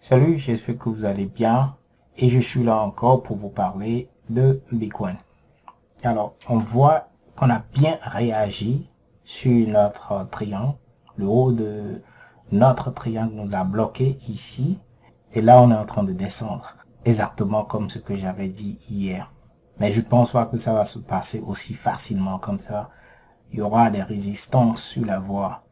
Salut, j'espère que vous allez bien et je suis là encore pour vous parler de Bitcoin. Alors, on voit qu'on a bien réagi sur notre triangle. Le haut de notre triangle nous a bloqué ici et là on est en train de descendre, exactement comme ce que j'avais dit hier. Mais je pense pas que ça va se passer aussi facilement comme ça. Il y aura des résistances sur la voie.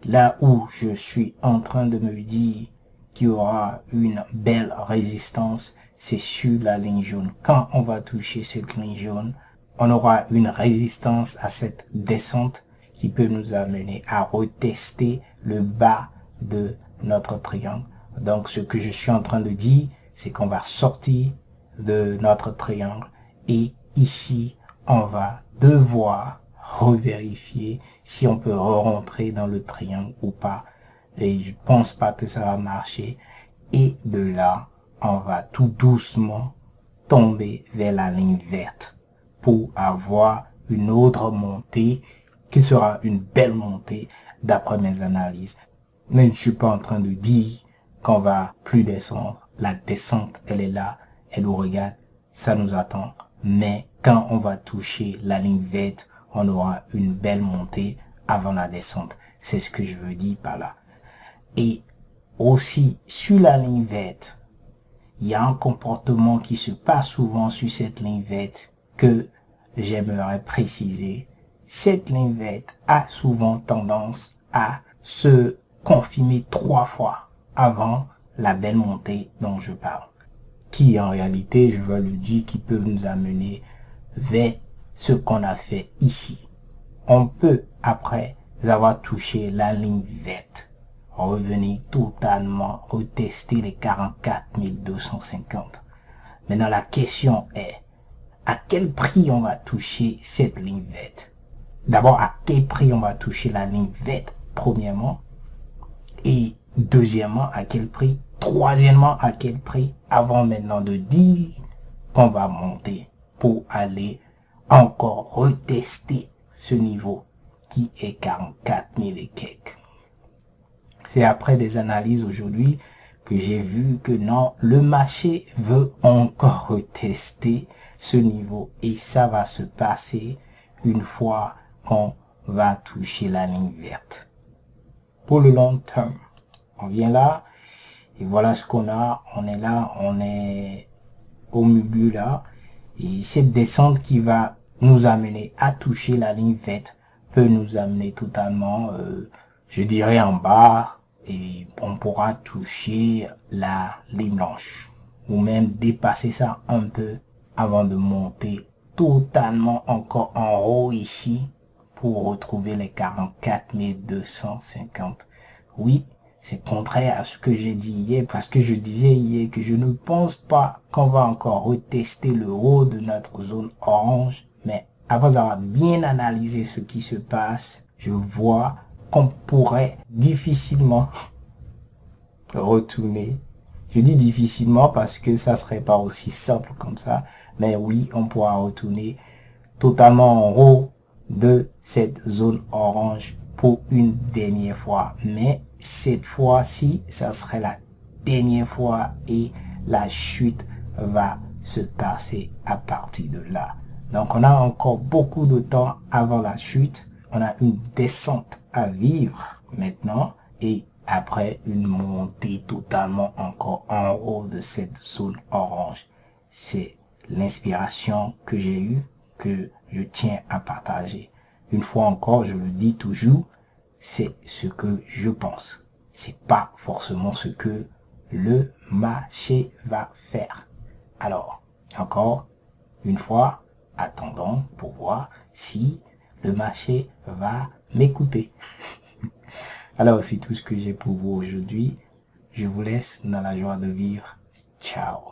Là où je suis en train de me dire qu'il y aura une belle résistance, c'est sur la ligne jaune. Quand on va toucher cette ligne jaune, on aura une résistance à cette descente qui peut nous amener à retester le bas de notre triangle. Donc ce que je suis en train de dire, c'est qu'on va sortir de notre triangle et ici, on va devoir revérifier si on peut rentrer dans le triangle ou pas. Et je pense pas que ça va marcher. Et de là, on va tout doucement tomber vers la ligne verte pour avoir une autre montée qui sera une belle montée d'après mes analyses. Mais je ne suis pas en train de dire qu'on va plus descendre. La descente, elle est là, elle nous regarde, ça nous attend. Mais quand on va toucher la ligne verte, on aura une belle montée avant la descente. C'est ce que je veux dire par là. Et aussi, sur la ligne verte, il y a un comportement qui se passe souvent sur cette ligne verte que j'aimerais préciser. Cette ligne verte a souvent tendance à se confirmer 3 fois avant la belle montée dont je parle. Qui en réalité, je veux le dire, qui peut nous amener vers ce qu'on a fait ici. On peut, après avoir touché la ligne verte, revenir totalement retester les 44 250. Maintenant, la question est, à quel prix on va toucher cette ligne verte? D'abord, à quel prix on va toucher la ligne verte, premièrement? Et deuxièmement, à quel prix? Troisièmement, à quel prix? Avant maintenant de dire qu'on va monter pour aller encore retester ce niveau qui est 44 000 et quelques. C'est après des analyses aujourd'hui que j'ai vu que non, le marché veut encore retester ce niveau et ça va se passer une fois qu'on va toucher la ligne verte. Pour le long terme, on vient là et voilà ce qu'on a. On est là, on est au milieu là et cette descente qui va nous amener à toucher la ligne verte peut nous amener totalement, je dirais en bas, et on pourra toucher la ligne blanche ou même dépasser ça un peu avant de monter totalement encore en haut ici pour retrouver les 44 250. Oui, c'est contraire à ce que j'ai dit hier parce que je disais hier que je ne pense pas qu'on va encore retester le haut de notre zone orange, mais après avoir bien analysé ce qui se passe, je vois qu'on pourrait difficilement retourner. Je dis difficilement parce que ça serait pas aussi simple comme ça, mais oui, on pourra retourner totalement en haut de cette zone orange pour une dernière fois. Mais cette fois-ci, ça serait la dernière fois et la chute va se passer à partir de là. Donc on a encore beaucoup de temps avant la chute. On a une descente à vivre maintenant et après une montée totalement encore en haut de cette zone orange. C'est l'inspiration que j'ai eue, que je tiens à partager. Une fois encore, je le dis toujours, c'est ce que je pense. C'est pas forcément ce que le marché va faire. Alors, encore une fois, attendons pour voir si le marché va m'écouter. Alors, c'est tout ce que j'ai pour vous aujourd'hui. Je vous laisse dans la joie de vivre. Ciao.